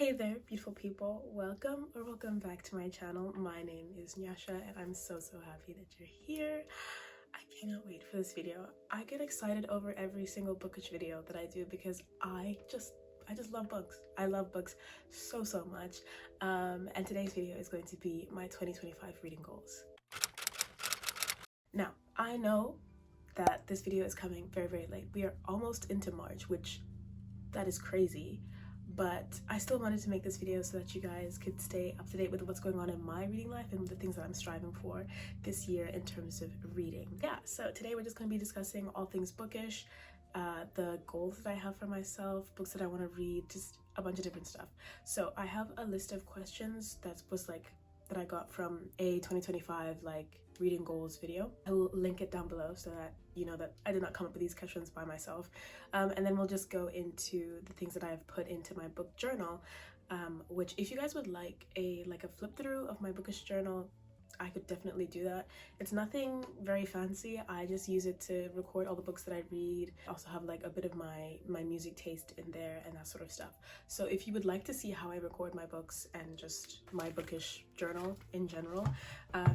Hey there, beautiful people. Welcome back to my channel. My name is Nyasha and I'm so happy that you're here. I cannot wait for this video. I get excited over every single bookish video that I do because I just love books. I love books so much. And today's video is going to be my 2025 reading goals. Now, I know that this video is coming very late. We are almost into March, which that is crazy. But I still wanted to make this video so that you guys could stay up to date with what's going on in my reading life and the things that I'm striving for this year in terms of reading. Yeah, so today we're just going to be discussing all things bookish, the goals that I have for myself, books that I want to read, just a bunch of different stuff. So I have a list of questions that I got from a 2025 reading goals video. I will link it down below so that you know that I did not come up with these questions by myself. And then we'll just go into the things that I have put into my book journal, which if you guys would like a flip through of my bookish journal, I could definitely do that. It's nothing very fancy. I just use it to record all the books that I read. I also have a bit of my music taste in there and that sort of stuff. So if you would like to see how I record my books and just my bookish journal in general,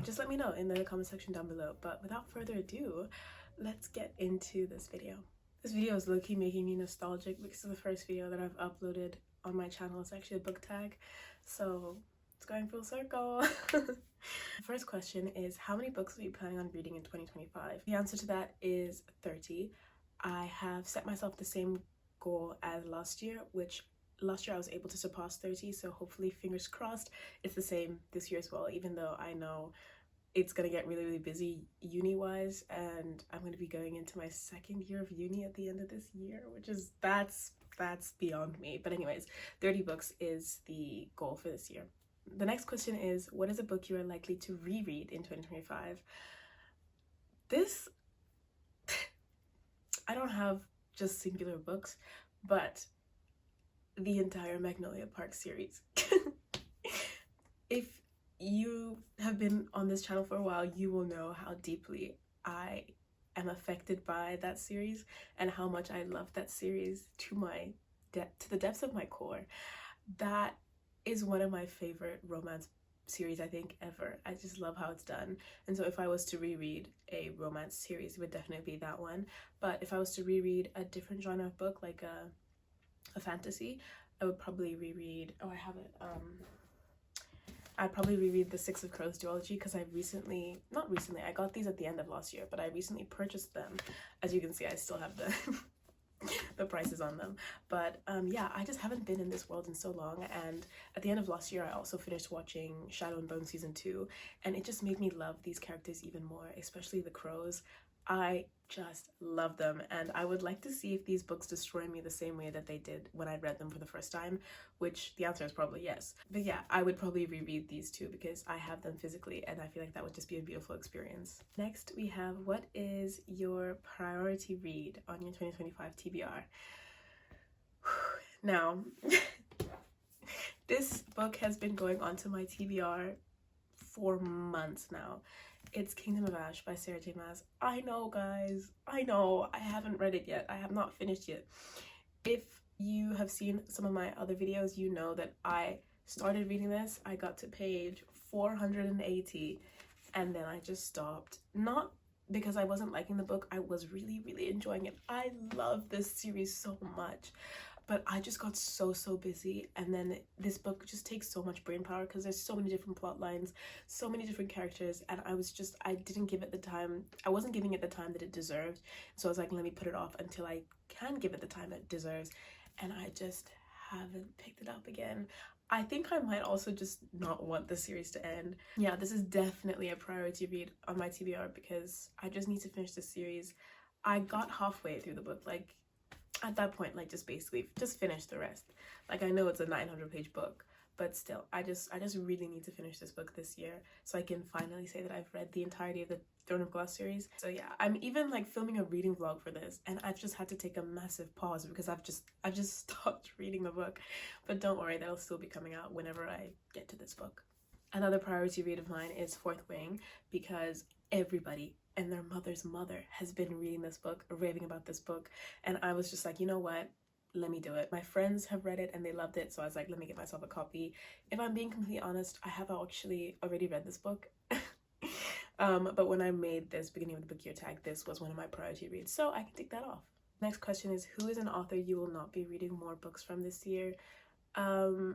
just let me know in the comment section down below. But without further ado, let's get into this video. This video is low-key making me nostalgic because it's the first video that I've uploaded on my channel. It's actually a book tag, so it's going full circle. The first question is, how many books are you planning on reading in 2025? The answer to that is 30. I have set myself the same goal as last year, which last year I was able to surpass 30, so hopefully, fingers crossed, it's the same this year as well, even though I know it's gonna get really busy uni-wise, and I'm gonna be going into my second year of uni at the end of this year, which is that's beyond me. But anyways, 30 books is the goal for this year. The next question is, what is a book you are likely to reread in 2025? This, I don't have just singular books, but the entire Magnolia Park series. If you have been on this channel for a while, you will know how deeply I am affected by that series and how much I love that series to the depths of my core. That is one of my favorite romance series I think ever. I just love how it's done. And so if I was to reread a romance series, it would definitely be that one. But if I was to reread a different genre of book, like a fantasy, I would probably reread, I'd probably reread the Six of Crows duology, because I got these at the end of last year, but I recently purchased them. As you can see, I still have the prices on them. But yeah, I just haven't been in this world in so long, and at the end of last year I also finished watching Shadow and Bone season 2, and it just made me love these characters even more, especially the crows. I just love them, and I would like to see if these books destroy me the same way that they did when I read them for the first time, which the answer is probably yes. But yeah, I would probably reread these two because I have them physically, and I feel like that would just be a beautiful experience. Next, we have, what is your priority read on your 2025 TBR? Now, this book has been going on to my TBR for months now. It's Kingdom of Ash by Sarah J. Maas. I know, guys. I know. I haven't read it yet. I have not finished yet. If you have seen some of my other videos, you know that I started reading this. I got to page 480 and then I just stopped. Not because I wasn't liking the book. I was really enjoying it. I love this series so much. But I just got so busy, and then this book just takes so much brain power because there's so many different plot lines, so many different characters, and I wasn't giving it the time that it deserved. So I was like, let me put it off until I can give it the time it deserves, and I just haven't picked it up again. I think I might also just not want the series to end. Yeah, this is definitely a priority read on my TBR because I just need to finish this series. I got halfway through the book, at that point, just finish the rest. I know it's a 900-page book, but still, I just really need to finish this book this year so I can finally say that I've read the entirety of the Throne of Glass series. So yeah, I'm even filming a reading vlog for this, and I've just had to take a massive pause because I've just stopped reading the book. But don't worry, that'll still be coming out whenever I get to this book. Another priority read of mine is Fourth Wing, because everybody and their mother's mother has been reading this book, raving about this book, and I was just like, you know what, let me do it. My friends have read it and they loved it, so I was like, let me get myself a copy. If I'm being completely honest, I have actually already read this book. But when I made this beginning of the book year tag, this was one of my priority reads, so I can take that off. Next question is, who is an author you will not be reading more books from this year?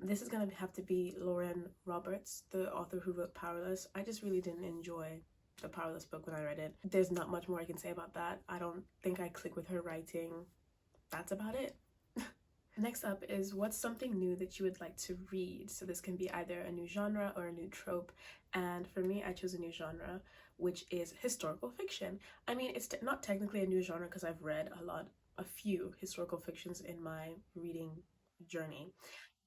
This is gonna have to be Lauren Roberts, the author who wrote Powerless. I just really didn't enjoy the Powerless book when I read it. There's not much more I can say about that. I don't think I click with her writing. That's about it. Next up is, what's something new that you would like to read? So this can be either a new genre or a new trope, and for me I chose a new genre, which is historical fiction. I mean, it's not technically a new genre because I've read a few historical fictions in my reading journey,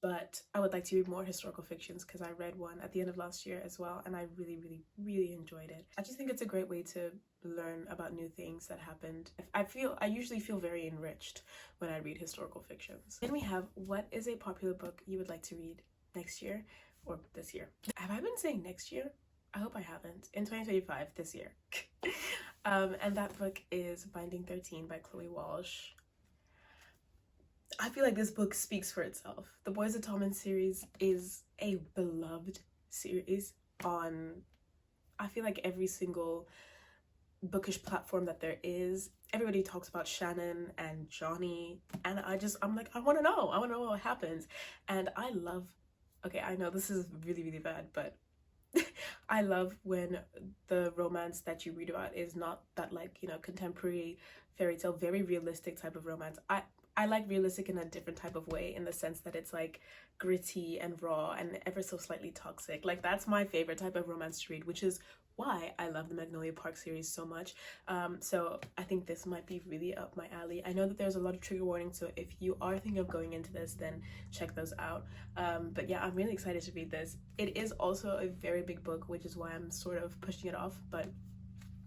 but I would like to read more historical fictions because I read one at the end of last year as well, and I really enjoyed it. I just think it's a great way to learn about new things that happened. I usually feel very enriched when I read historical fictions. Then we have, what is a popular book you would like to read next year or this year? Have I been saying next year? I hope I haven't. In 2025, this year. And that book is Binding 13 by Chloe Walsh. I feel like this book speaks for itself. The Boys of Tommen series is a beloved series on, I feel like, every single bookish platform that there is. Everybody talks about Shannon and Johnny, and I'm like, I want to know what happens. And I love, okay, I know this is really bad, but I love when the romance that you read about is not that, like, you know, contemporary fairy tale, very realistic type of romance. I like realistic in a different type of way, in the sense that it's like gritty and raw and ever so slightly toxic. Like, that's my favorite type of romance to read, which is why I love the Magnolia Park series so much. So I think this might be really up my alley. I know that there's a lot of trigger warnings, so if you are thinking of going into this, then check those out. But yeah, I'm really excited to read this. It is also a very big book, which is why I'm sort of pushing it off, but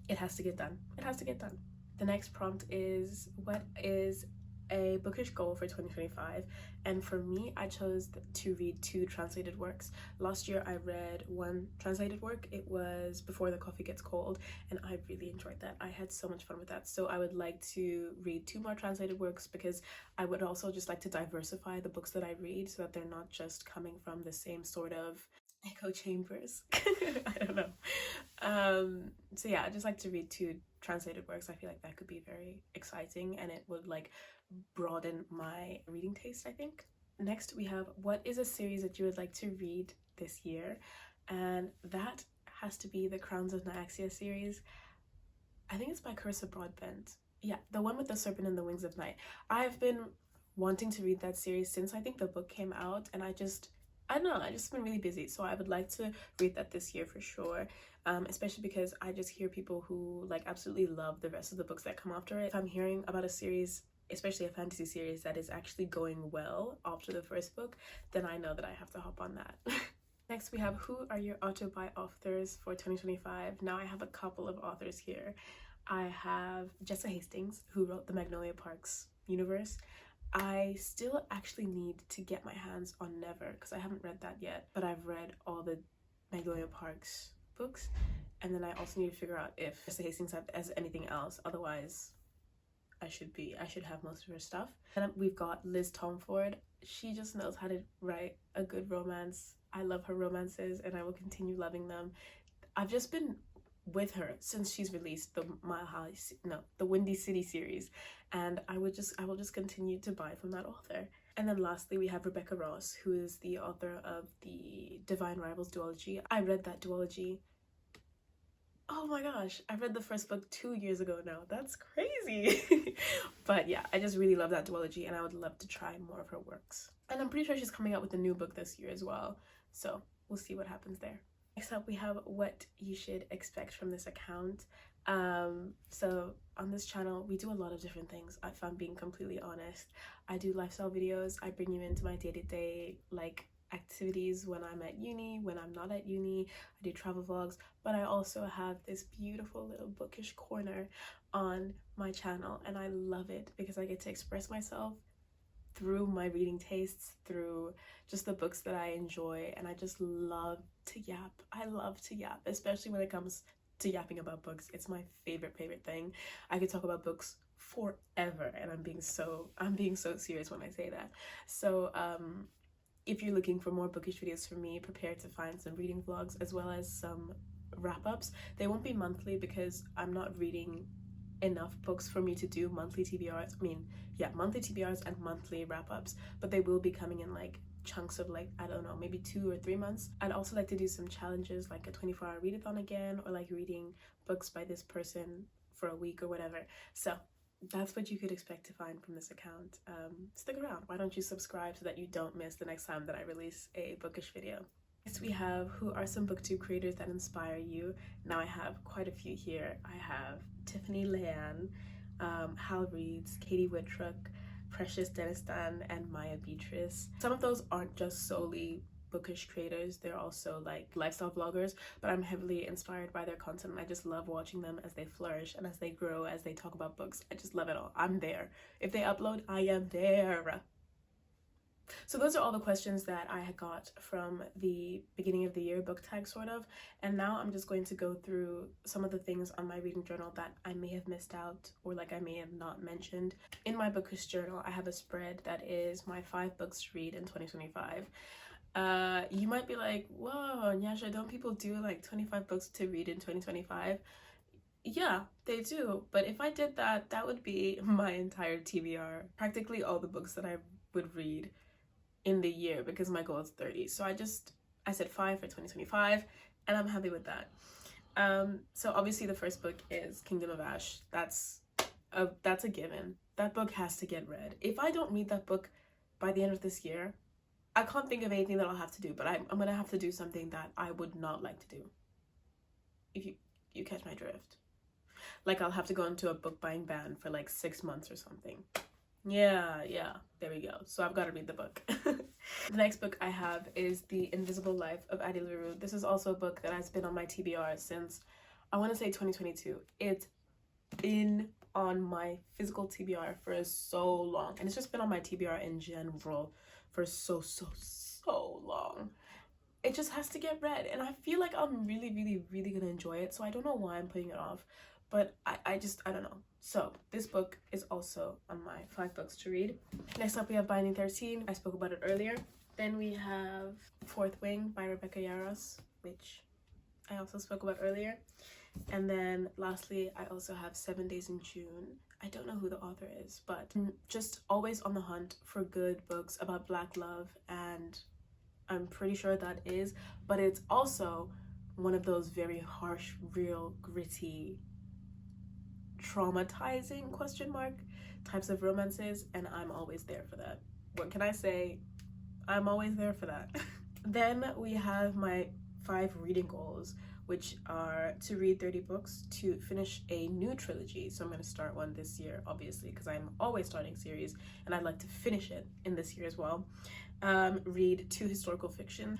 it has to get done. It has to get done. The next prompt is, what is a bookish goal for 2025? And for me, I chose to read 2 translated works. Last year I read 1 translated work. It was Before the Coffee Gets Cold, and I really enjoyed that. I had so much fun with that. So I would like to read 2 more translated works, because I would also just like to diversify the books that I read, so that they're not just coming from the same sort of echo chambers. I don't know. So yeah, I just like to read 2 translated works. I feel like that could be very exciting, and it would like broaden my reading taste, I think. Next we have, what is a series that you would like to read this year? And that has to be the Crowns of Nyaxia series. I think it's by Carissa Broadbent. Yeah, the one with the serpent and the wings of night. I've been wanting to read that series since I think the book came out, and I don't know, I just been really busy, so I would like to read that this year for sure. Especially because I just hear people who like absolutely love the rest of the books that come after it. If I'm hearing about a series, especially a fantasy series, that is actually going well after the first book, then I know that I have to hop on that. Next we have, who are your auto-buy authors for 2025? Now I have a couple of authors here. I have Jessa Hastings, who wrote the Magnolia Parks universe. I still actually need to get my hands on Never, because I haven't read that yet, but I've read all the Magnolia Parks books, and then I also need to figure out if Jessa Hastings has anything else. Otherwise I should have most of her stuff. And we've got Liz Tomford. She just knows how to write a good romance. I love her romances, and I will continue loving them. I've just been with her since she's released the Windy City series, and I will just continue to buy from that author. And then lastly we have Rebecca Ross, who is the author of the Divine Rivals duology. I read that duology, oh my gosh, I read the first book 2 years ago now. That's crazy. But yeah, I just really love that duology, and I would love to try more of her works. And I'm pretty sure she's coming out with a new book this year as well, so we'll see what happens there. Next up we have what you should expect from this account. So on this channel we do a lot of different things. If I'm being completely honest, I do lifestyle videos. I bring you into my day-to-day like activities when I'm at uni, when I'm not at uni. I do travel vlogs, but I also have this beautiful little bookish corner on my channel, and I love it because I get to express myself through my reading tastes, through just the books that I enjoy, and I just love to yap. I love to yap, especially when it comes to yapping about books. It's my favorite thing. I could talk about books forever, and I'm being so serious when I say that. So if you're looking for more bookish videos from me, prepare to find some reading vlogs as well as some wrap-ups. They won't be monthly because I'm not reading enough books for me to do monthly TBRs. I mean, yeah, monthly TBRs and monthly wrap-ups, but they will be coming in like chunks of like, I don't know, maybe 2 or 3 months. I'd also like to do some challenges like a 24-hour readathon again, or like reading books by this person for a week or whatever. So that's what you could expect to find from this account. Stick around. Why don't you subscribe so that you don't miss the next time that I release a bookish video. Next we have, who are some booktube creators that inspire you? Now I have quite a few here. I have Tiffany Leanne, Hal Reeds, Katie Whitrook, Precious Denistan, and Maya Beatrice. Some of those aren't just solely bookish creators, they're also like lifestyle vloggers, but I'm heavily inspired by their content, and I just love watching them as they flourish and as they grow, as they talk about books. I just love it all. I'm there. If they upload, I am there. So those are all the questions that I had got from the beginning of the year book tag, sort of, and now I'm just going to go through some of the things on my reading journal that I may have missed out, or like I may have not mentioned. In my bookish journal, I have a spread that is my 5 books to read in 2025. You might be like, whoa, Nyasha, don't people do like 25 books to read in 2025? Yeah, they do, but if I did that, that would be my entire TBR, practically all the books that I would read in the year, because my goal is 30. So I said 5 for 2025, and I'm happy with that. So obviously the first book is Kingdom of Ash. That's a given. That book has to get read. If I don't read that book by the end of this year, I can't think of anything that I'll have to do, but I'm gonna have to do something that I would not like to do. If you catch my drift. Like, I'll have to go into a book buying ban for like 6 months or something. Yeah, there we go. So I've got to read the book. The next book I have is The Invisible Life of Addie LaRue. This is also a book that has been on my TBR since, I want to say 2022. It's been on my physical TBR for so long, and it's just been on my TBR in general for so long. It just has to get read, and I feel like I'm really gonna enjoy it, so I don't know why I'm putting it off, but I don't know. So this book is also on my 5 books to read. Next up we have Binding 13. I spoke about it earlier. Then we have Fourth Wing by Rebecca Yarros, which I also spoke about earlier. And then lastly, I also have 7 Days in June. I don't know who the author is, but I'm just always on the hunt for good books about Black love, and I'm pretty sure that is, but it's also one of those very harsh, real, gritty, traumatizing types of romances, and I'm always there for that. What can I say? I'm always there for that. Then we have my 5 reading goals, which are to read 30 books, to finish a new trilogy. So I'm going to start one this year, obviously, because I'm always starting series, and I'd like to finish it in this year as well. Read 2 historical fiction,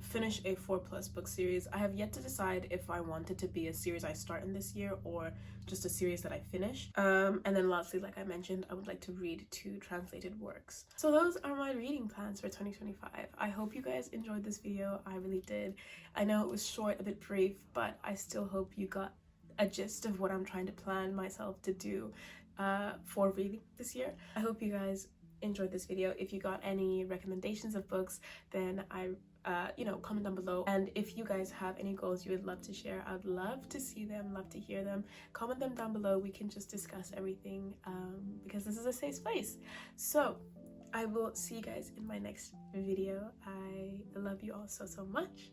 finish a 4+ book series. I have yet to decide if I want it to be a series I start in this year or just a series that I finish. And then lastly, like I mentioned, I would like to read 2 translated works. So those are my reading plans for 2025. I hope you guys enjoyed this video. I really did. I know it was short, a bit brief, but I still hope you got a gist of what I'm trying to plan myself to do for reading this year. I hope you guys enjoyed this video. If you got any recommendations of books, then comment down below. And if you guys have any goals you would love to share, I'd love to see them, love to hear them. Comment them down below. We can just discuss everything, because this is a safe space. So I will see you guys in my next video. I love you all so much.